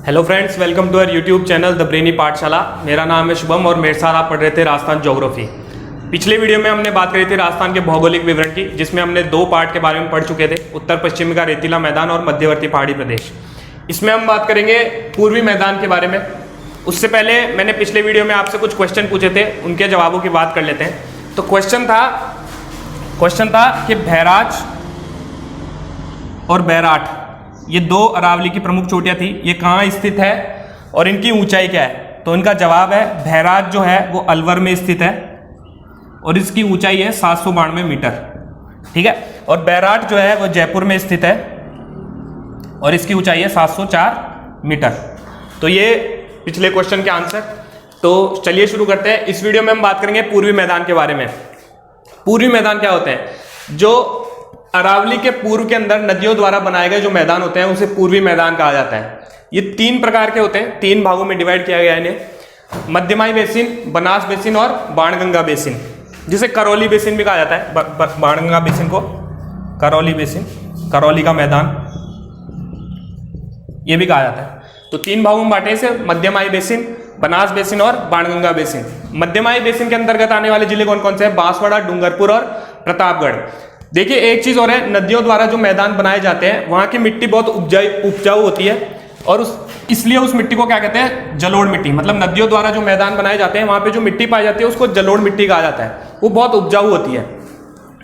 Hello friends, welcome to our YouTube channel the brainy Pathshala. मेरा नाम है शुभम और मेरे साथ आप पढ़ रहे थे राजस्थान ज्योग्राफी। पिछले वीडियो में हमने बात करी थी राजस्थान के भौगोलिक विवरण की, जिसमें हमने दो पार्ट के बारे में पढ़ चुके थे, उत्तर पश्चिम का रेतीला मैदान और मध्यवर्ती पहाड़ी प्रदेश। इसमें हम बात करेंगे पूर्वी मैदान के बारे में। उससे पहले मैंने पिछले वीडियो में आपसे कुछ क्वेश्चन पूछे थे, उनके जवाबों की बात कर लेते हैं। तो क्वेश्चन था कि भैराज और बैराठ, ये दो अरावली की प्रमुख चोटियां थी, ये कहाँ स्थित है और इनकी ऊंचाई क्या है? तो इनका जवाब है भैराज जो है वो अलवर में स्थित है और इसकी ऊंचाई है 792 मीटर। ठीक है। और बैराठ जो है वो जयपुर में स्थित है और इसकी ऊंचाई है 704 मीटर। तो ये पिछले क्वेश्चन के आंसर। तो चलिए शुरू करते हैं। इस वीडियो में हम बात करेंगे पूर्वी मैदान के बारे में। पूर्वी मैदान क्या होते हैं? जो अरावली के पूर्व के अंदर नदियों द्वारा बनाए गए जो मैदान होते हैं उसे पूर्वी मैदान कहा जाता है। ये तीन प्रकार के होते हैं, तीन भागों में डिवाइड किया गया है इन्हें। मध्यमाई बेसिन, बनास बेसिन और बाणगंगा बेसिन, जिसे करौली बेसिन भी कहा जाता है। बाणगंगा बेसिन को करौली बेसिन, करौली का मैदान ये भी कहा जाता है। तो तीन भागों में बांटे इसे, मध्यमाई बेसिन, बनास बेसिन और बाणगंगा बेसिन। मध्यमाई बेसिन के अंतर्गत आने वाले जिले कौन कौन से हैं? बांसवाड़ा, डूंगरपुर और प्रतापगढ़। देखिए एक चीज और है, नदियों द्वारा जो मैदान बनाए जाते हैं वहां की मिट्टी बहुत उपजाऊ होती है और इसलिए उस मिट्टी को क्या कहते हैं? जलोढ़ मिट्टी। मतलब नदियों द्वारा जो मैदान बनाए जाते हैं वहां पे जो मिट्टी पाई जाती है उसको जलोढ़ मिट्टी कहा जाता है। वो बहुत उपजाऊ होती है,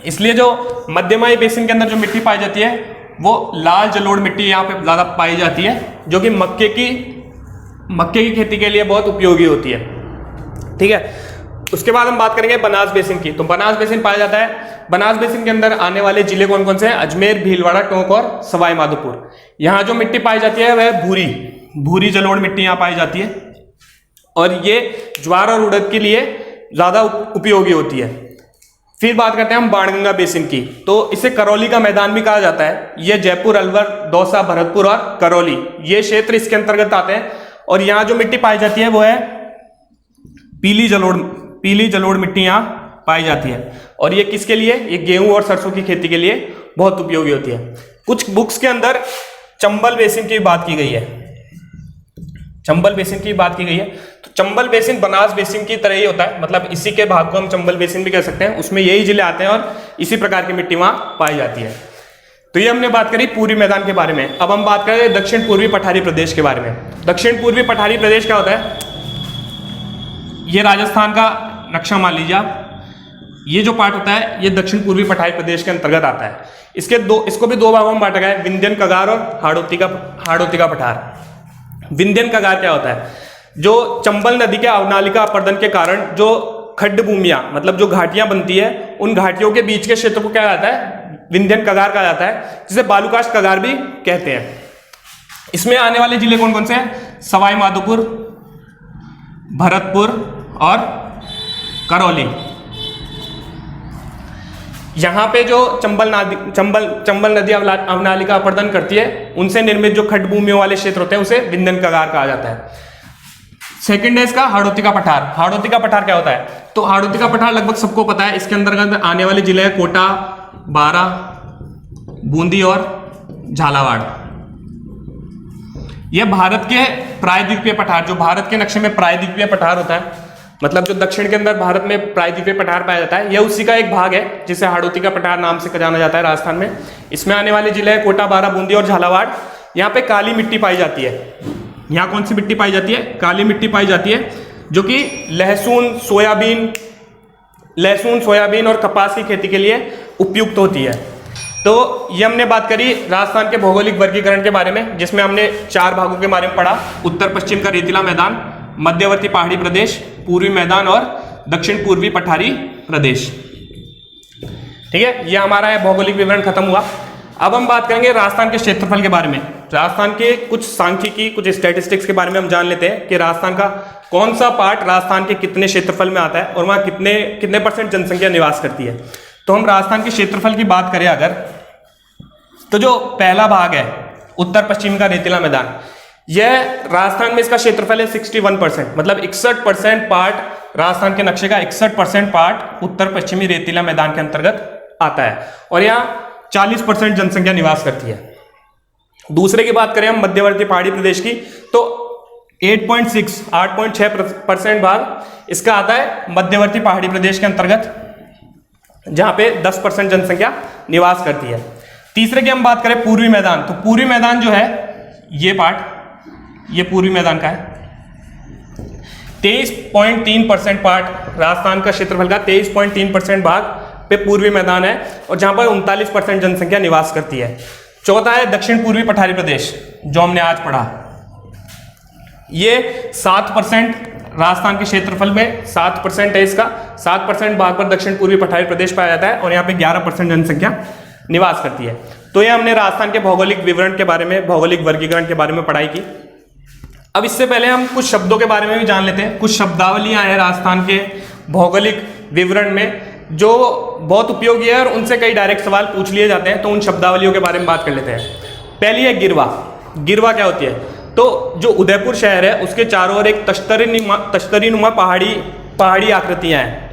इसलिए जो मध्यमाई बेसिन के अंदर जो मिट्टी पाई जाती है वो लाल जलोढ़ मिट्टी यहाँ पे ज्यादा पाई जाती है, जो कि मक्के की खेती के लिए बहुत उपयोगी होती है। ठीक है। उसके बाद हम बात करेंगे बनास बेसिन की। तो बनास बेसिन पाया जाता है, बनास बेसिन के अंदर आने वाले जिले कौन कौन से हैं? अजमेर, भीलवाड़ा, टोंक और सवाई माधोपुर। यहाँ जो मिट्टी पाई जाती है वह भूरी जलोढ़ मिट्टी यहाँ पाई जाती है और ये ज्वार और उड़द के लिए ज्यादा उपयोगी होती है। फिर बात करते हैं हम बाणगंगा बेसिन की। तो इसे करौली का मैदान भी कहा जाता है। ये जयपुर, अलवर, दौसा, भरतपुर और करौली, ये क्षेत्र इसके अंतर्गत आते हैं और यहाँ जो मिट्टी पाई जाती है वो है पीली जलोढ़ मिट्टी यहाँ पाई जाती है। और ये किसके लिए? ये गेहूं और सरसों की खेती के लिए बहुत उपयोगी होती है। कुछ बुक्स के अंदर चंबल बेसिन की बात की गई है, चंबल बेसिन की बात की गई है। तो चंबल बेसिन बनास बेसिन की तरह ही होता है, मतलब इसी के भाग को हम चंबल बेसिन भी कह सकते हैं। उसमें यही जिले आते हैं और इसी प्रकार की मिट्टी वहां पाई जाती है। तो ये हमने बात करी पूर्वी मैदान के बारे में। अब हम बात करें दक्षिण पूर्वी पठारी प्रदेश के बारे में। दक्षिण पूर्वी पठारी प्रदेश क्या होता है? ये राजस्थान का नक्शा मान लीजिए आप। ये जो पार्ट होता है ये दक्षिण पूर्वी पठारी प्रदेश के अंतर्गत आता है। इसको भी दो भागों में बांटा गया है, विंध्यन कगार और हाड़ौती का पठार। विंध्यन कगार क्या होता है? जो चंबल नदी के अवनालिका अपरदन के कारण जो खड्ड भूमियां, मतलब जो घाटियां बनती है, उन घाटियों के बीच के क्षेत्र को क्या कहता है? विंध्यन कगार कहा जाता है, जिसे बालूकाष्ठ कगार भी कहते हैं। इसमें आने वाले जिले कौन कौन से हैं? सवाई माधोपुर, भरतपुर और करौली। यहां पे जो चंबल नदी अवनालिका अपरदन करती है उनसे निर्मित जो खड्ड भूमियों वाले क्षेत्र होते हैं उसे विंध्यन कगार कहा जाता है। सेकंड है इसका हाड़ौती का पठार। हाड़ौती का पठार क्या होता है? तो हाड़ौती का पठार लगभग सबको पता है। इसके अंतर्गत आने वाले जिले हैं कोटा, बारा, बूंदी और झालावाड़। यह भारत के प्रायद्वीपीय पठार, जो भारत के नक्शे में प्रायद्वीपीय पठार होता है, मतलब जो दक्षिण के अंदर भारत में प्रायद्वीपीय पठार पाया जाता है, यह उसी का एक भाग है जिसे हाड़ौती का पठार नाम से जाना जाता है राजस्थान में। इसमें आने वाले जिले हैं कोटा, बारा, बूंदी और झालावाड़। यहाँ पे काली मिट्टी पाई जाती है। यहाँ कौन सी मिट्टी पाई जाती है? काली मिट्टी पाई जाती है, जो कि लहसुन, सोयाबीन और कपास की खेती के लिए उपयुक्त होती है। तो ये हमने बात करी राजस्थान के भौगोलिक वर्गीकरण के बारे में, जिसमें हमने चार भागों के बारे में पढ़ा: उत्तर पश्चिम का रेतीला मैदान, मध्यवर्ती पहाड़ी प्रदेश, पूर्वी मैदान और दक्षिण पूर्वी पठारी प्रदेश। ठीक है, ये हमारा है भौगोलिक विवरण खत्म हुआ। अब हम बात करेंगे राजस्थान के क्षेत्रफल के बारे में। राजस्थान के कुछ सांख्यिकी, कुछ स्टैटिस्टिक्स के बारे में हम जान लेते हैं कि राजस्थान का कौन सा पार्ट राजस्थान के कितने क्षेत्रफल में आता है और वहां कितने % जनसंख्या निवास करती है। तो हम राजस्थान के क्षेत्रफल की बात करें अगर, तो जो पहला भाग है उत्तर पश्चिम का रेतीला मैदान, यह राजस्थान में इसका क्षेत्रफल है 61%, मतलब 61% पार्ट राजस्थान के नक्शे का 61% पार्ट उत्तर पश्चिमी रेतीला मैदान के अंतर्गत आता है और यहाँ 40% जनसंख्या निवास करती है। दूसरे की बात करें हम मध्यवर्ती पहाड़ी प्रदेश की, तो 8.6% भाग इसका आता है मध्यवर्ती पहाड़ी प्रदेश के अंतर्गत, जहां पे 10% जनसंख्या निवास करती है। तीसरे की हम बात करें पूर्वी मैदान, तो पूर्वी मैदान जो है ये पार्ट, ये पूर्वी मैदान का है। 23.3% पार्ट राजस्थान का क्षेत्रफल का 23.3% भाग पे पूर्वी मैदान है, और जहां पर 39% जनसंख्या निवास करती है। चौथा है दक्षिण पूर्वी पठारी प्रदेश, जो हमने आज पढ़ा। ये 7% राजस्थान के क्षेत्रफल में 7% है इसका, 7% भाग पर दक्षिण पूर्वी पठारी प्रदेश पाया जाता है, और यहाँ पे 11% जनसंख्या निवास करती है। तो ये हमने राजस्थान के भौगोलिक विवरण के बारे में, भौगोलिक वर्गीकरण के बारे में पढ़ाई की। अब इससे पहले हम कुछ शब्दों के बारे में भी जान लेते हैं। कुछ शब्दावलियां हैं राजस्थान के भौगोलिक विवरण में जो बहुत उपयोगी है, और उनसे कई डायरेक्ट सवाल पूछ लिए जाते हैं, तो उन शब्दावलियों के बारे में बात कर लेते हैं। पहली है गिरवा। गिरवा क्या होती है? तो जो उदयपुर शहर है उसके चारों ओर एक तश्तरीनुमा पहाड़ी आकृतियां हैं,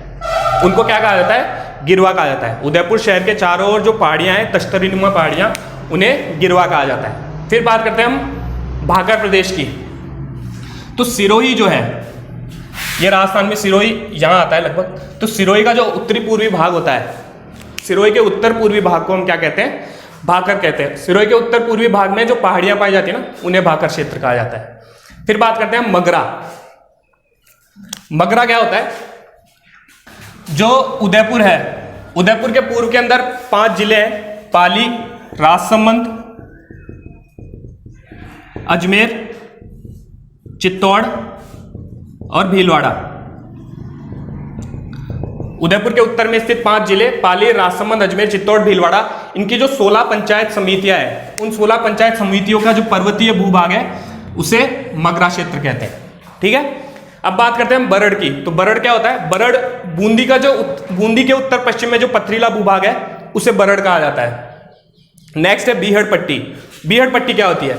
उनको क्या कहा जाता है? गिरवा कहा जाता है। उदयपुर शहर के चारों ओर जो पहाड़ियां हैं, तश्तरीनुमा पहाड़ियां, उन्हें गिरवा कहा जाता है। फिर बात करते हैं हम भाकर प्रदेश की। तो सिरोही जो है, ये राजस्थान में सिरोही यहाँ आता है लगभग। तो सिरोही का जो उत्तरी पूर्वी भाग होता है, सिरोही के उत्तर पूर्वी भाग को हम क्या कहते हैं? भाकर कहते हैं। सिरोही के उत्तर पूर्वी भाग में जो पहाड़ियां पाई जाती है ना, उन्हें भाकर क्षेत्र कहा जाता है। फिर बात करते हैं मगरा। मगरा क्या होता है? जो उदयपुर है, उदयपुर के पूर्व के अंदर 5 जिले हैं: पाली, राजसमंद, अजमेर, चित्तौड़ और भीलवाड़ा। उदयपुर के उत्तर में स्थित 5 जिले पाली, राजसमंद, अजमेर, चित्तौड़, भीलवाड़ा, इनकी जो 16 पंचायत समितियां हैं, उन 16 पंचायत समितियों का जो पर्वतीय भूभाग है उसे मगरा क्षेत्र कहते हैं। ठीक है, अब बात करते हैं बरड़ की। तो बरड़ क्या होता है? बरड़ बूंदी का जो बूंदी के उत्तर पश्चिम में जो पथरीला भूभाग है उसे बरड़ कहा जाता है। नेक्स्ट है बीहड़ पट्टी। बीहड़ पट्टी क्या होती है?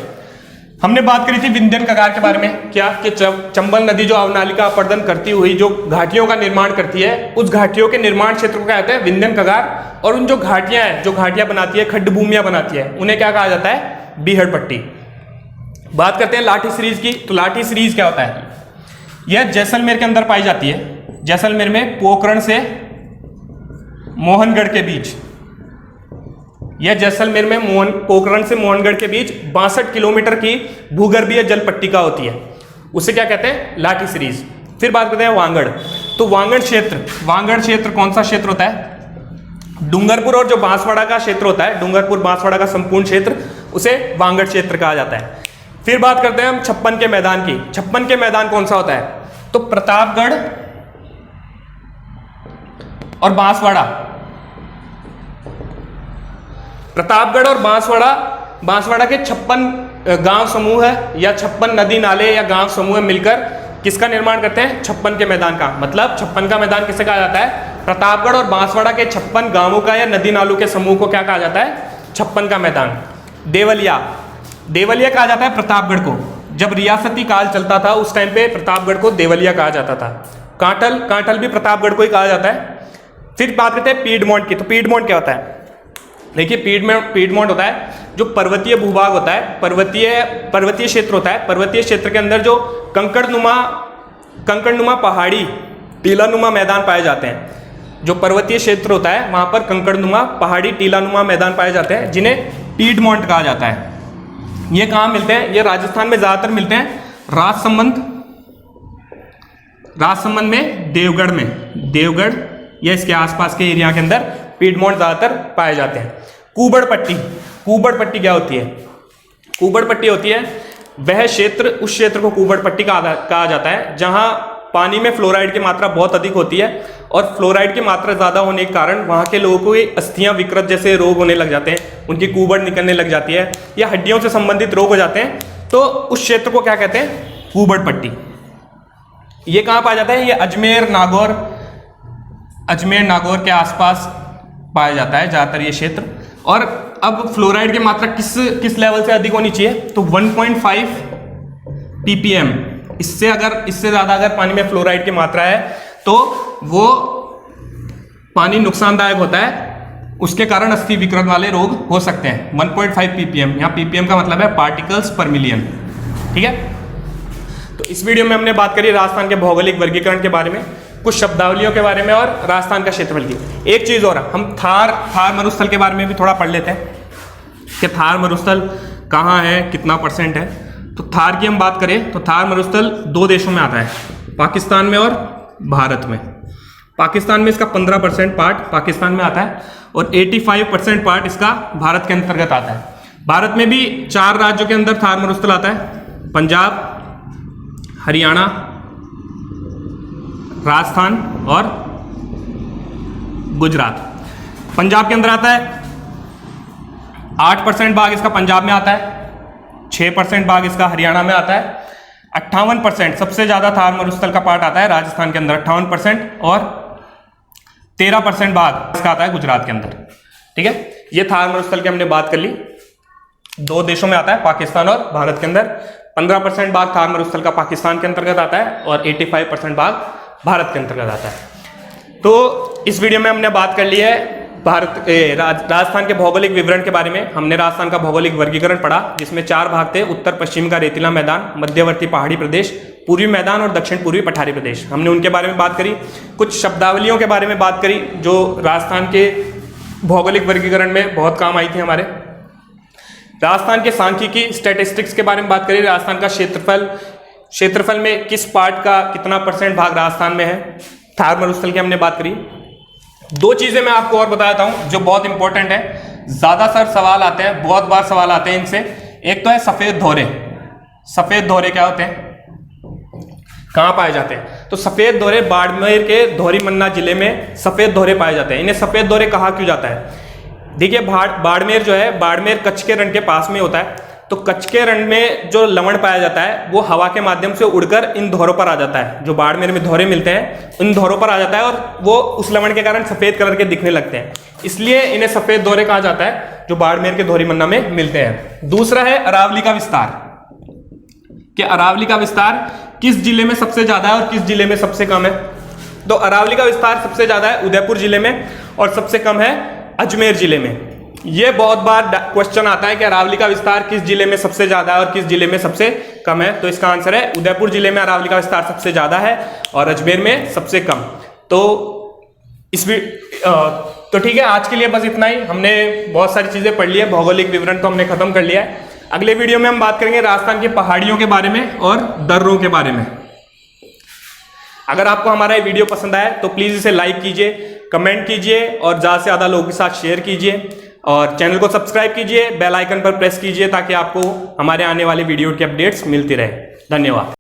हमने बात करी थी विंध्यन कगार के बारे में, क्या कि चंबल नदी जो अवनालिका अपर्दन करती हुई जो घाटियों का निर्माण करती है, उस घाटियों के निर्माण क्षेत्र को क्या कहते हैं? विंध्यन कगार। और उन जो घाटियां हैं, जो घाटियां बनाती है, खड्ड भूमियां बनाती है, उन्हें क्या कहा जाता है? बीहड़ पट्टी। बात करते हैं लाठी सीरीज की। तो लाठी सीरीज क्या होता है? यह जैसलमेर के अंदर पाई जाती है। जैसलमेर में पोखरण से मोहनगढ़ के बीच, यह जैसलमेर में पोखरण से मोहनगढ़ के बीच 62 किलोमीटर की भूगर्भीय जल पट्टिका होती है, उसे क्या कहते हैं? लाठी सीरीज। फिर बात करते हैं वांगड़। तो वांगड़ क्षेत्र कौन सा क्षेत्र होता है? डूंगरपुर और जो बांसवाड़ा का क्षेत्र होता है, डूंगरपुर बांसवाड़ा का संपूर्ण क्षेत्र, उसे वांगड़ क्षेत्र कहा जाता है। फिर बात करते हैं हम छप्पन के मैदान की। छप्पन के मैदान कौन सा होता है? तो प्रतापगढ़ और बांसवाड़ा। प्रतापगढ़ और बांसवाड़ा के 56 गांव समूह है, या 56 नदी नाले या गांव समूह मिलकर किसका निर्माण करते हैं? छप्पन के मैदान का। मतलब छप्पन का मैदान किसे कहा जाता है? प्रतापगढ़ और बांसवाड़ा के 56 गांवों का या नदी नालों के समूह को क्या कहा जाता है? छप्पन का मैदान। देवलिया कहा जाता है प्रतापगढ़ को। जब रियासती काल चलता था उस टाइम पे प्रतापगढ़ को देवलिया कहा जाता था। कांटल भी प्रतापगढ़ को ही कहा जाता है। फिर बात करते हैं पीडमोंट की। तो पीडमोंट क्या होता है? देखिए, पीडमोंट होता है जो पर्वतीय भूभाग होता है, पर्वतीय क्षेत्र होता है। पर्वतीय क्षेत्र के अंदर जो कंकड़नुमा पहाड़ी टीलानुमा मैदान पाए जाते हैं। जो पर्वतीय क्षेत्र होता है वहां पर कंकड़नुमा पहाड़ी टीलानुमा मैदान पाए जाते हैं, जिन्हें पीडमोंट कहा जाता है। ये कहाँ मिलते हैं? ये राजस्थान में ज्यादातर मिलते हैं। राजसमंद में, देवगढ़ या इसके आसपास के एरिया के अंदर पीडमोंट ज्यादातर पाए जाते हैं। कुबड़ पट्टी क्या होती है? कुबड़ पट्टी होती है वह क्षेत्र, उस क्षेत्र को कुबड़ पट्टी कहा जाता है जहां पानी में फ्लोराइड की मात्रा बहुत अधिक होती है, और फ्लोराइड की मात्रा ज़्यादा होने के कारण वहाँ के लोगों को अस्थियां विकृत जैसे रोग होने लग जाते हैं, उनकी कुबड़ निकलने लग जाती है, या हड्डियों से संबंधित रोग हो जाते हैं। तो उस क्षेत्र को क्या कहते हैं? कुबड़ पट्टी। ये कहाँ पाया जाता है? ये अजमेर नागौर के आसपास पाया जाता है ज़्यादातर ये क्षेत्र। और अब फ्लोराइड की मात्रा किस लेवल से अधिक होनी चाहिए? तो 1.5 ppm। इससे ज़्यादा अगर पानी में फ्लोराइड की मात्रा है तो वो पानी नुकसानदायक होता है उसके कारण अस्थि विकृत वाले रोग हो सकते हैं। 1.5 ppm, यहाँ ppm का मतलब है पार्टिकल्स पर मिलियन। ठीक है, तो इस वीडियो में हमने बात करी राजस्थान के भौगोलिक वर्गीकरण के बारे में, कुछ शब्दावलियों के बारे में और राजस्थान का क्षेत्रफल की। एक चीज और, हम थार मरुस्थल के बारे में भी थोड़ा पढ़ लेते हैं कि थार मरुस्थल कहाँ है, कितना % है। तो थार की हम बात करें तो थार मरुस्थल 2 देशों में आता है, पाकिस्तान में और भारत में। पाकिस्तान में इसका 15% पार्ट पाकिस्तान में आता है और 85% पार्ट इसका भारत के अंतर्गत आता है। भारत में भी 4 राज्यों के अंदर थार मरुस्थल आता है, पंजाब, हरियाणा, राजस्थान और गुजरात। पंजाब के अंदर आता है 8% भाग इसका पंजाब में आता है, 6% भाग इसका हरियाणा में आता है, 58% सबसे ज्यादा थार मरुस्थल का पार्ट आता है राजस्थान के अंदर 58% और 13% भाग इसका आता है गुजरात के अंदर। ठीक है, ये थार मरुस्थल की हमने बात कर ली। 2 देशों में आता है, पाकिस्तान और भारत के अंदर। 15% भाग थार मरुस्थल का पाकिस्तान के अंतर्गत आता है और 85% भाग भारत के अंतर्गत आता है। तो इस वीडियो में हमने बात कर ली है राजस्थान के भौगोलिक विवरण के बारे में। हमने राजस्थान का भौगोलिक वर्गीकरण पढ़ा जिसमें 4 भाग थे, उत्तर पश्चिम का रेतीला मैदान, मध्यवर्ती पहाड़ी प्रदेश, पूर्वी मैदान और दक्षिण पूर्वी पठारी प्रदेश। हमने उनके बारे में बात करी, कुछ शब्दावलियों के बारे में बात करी जो राजस्थान के भौगोलिक वर्गीकरण में बहुत काम आई थी हमारे। राजस्थान के सांख्यिकी स्टैटिस्टिक्स के बारे में बात करी, राजस्थान का क्षेत्रफल में किस पार्ट का कितना % भाग राजस्थान में है, थार मरुस्थल की हमने बात करी। 2 चीजें मैं आपको और बताता हूं जो बहुत इंपॉर्टेंट है, ज्यादातर सवाल आते हैं, बहुत बार सवाल आते हैं इनसे। एक तो है सफेद धोरे। सफेद धोरे क्या होते हैं, कहां पाए जाते हैं? तो सफेद धोरे बाड़मेर के धोरीमन्ना जिले में सफेद धोरे पाए जाते हैं। इन्हें सफेद धोरे कहा क्यों जाता है? देखिए, बाड़मेर जो है, बाड़मेर कच्छ के रण के पास में होता है। तो कच्छ के रण में जो लवण पाया जाता है वो हवा के माध्यम से उड़कर इन धोरों पर आ जाता है। जो बाड़मेर में धोरे मिलते हैं उन धोरों पर आ जाता है और वो उस लवण के कारण सफेद कलर के दिखने लगते हैं, इसलिए इन्हें सफेद धोरे कहा जाता है जो बाड़मेर के धोरीमन्ना में मिलते हैं। दूसरा है अरावली का विस्तार, कि अरावली का विस्तार किस जिले में सबसे ज्यादा है और किस जिले में सबसे कम है? तो अरावली का विस्तार सबसे ज्यादा है उदयपुर जिले में और सबसे कम है अजमेर जिले में। ये बहुत बार क्वेश्चन आता है कि अरावली का विस्तार किस जिले में सबसे ज्यादा है और किस जिले में सबसे कम है। तो इसका आंसर है उदयपुर जिले में अरावली का विस्तार सबसे ज्यादा है और अजमेर में सबसे कम। तो तो ठीक है, आज के लिए बस इतना ही। हमने बहुत सारी चीजें पढ़ ली है, भौगोलिक विवरण तो हमने खत्म कर लिया है। अगले वीडियो में हम बात करेंगे राजस्थान की पहाड़ियों के बारे में और दर्रों के बारे में। अगर आपको हमारा ये वीडियो पसंद आया तो प्लीज इसे लाइक कीजिए, कमेंट कीजिए और ज्यादा से ज्यादा लोगों के साथ शेयर कीजिए और चैनल को सब्सक्राइब कीजिए, बेल आइकन पर प्रेस कीजिए ताकि आपको हमारे आने वाली वीडियो की अपडेट्स मिलती रहे। धन्यवाद।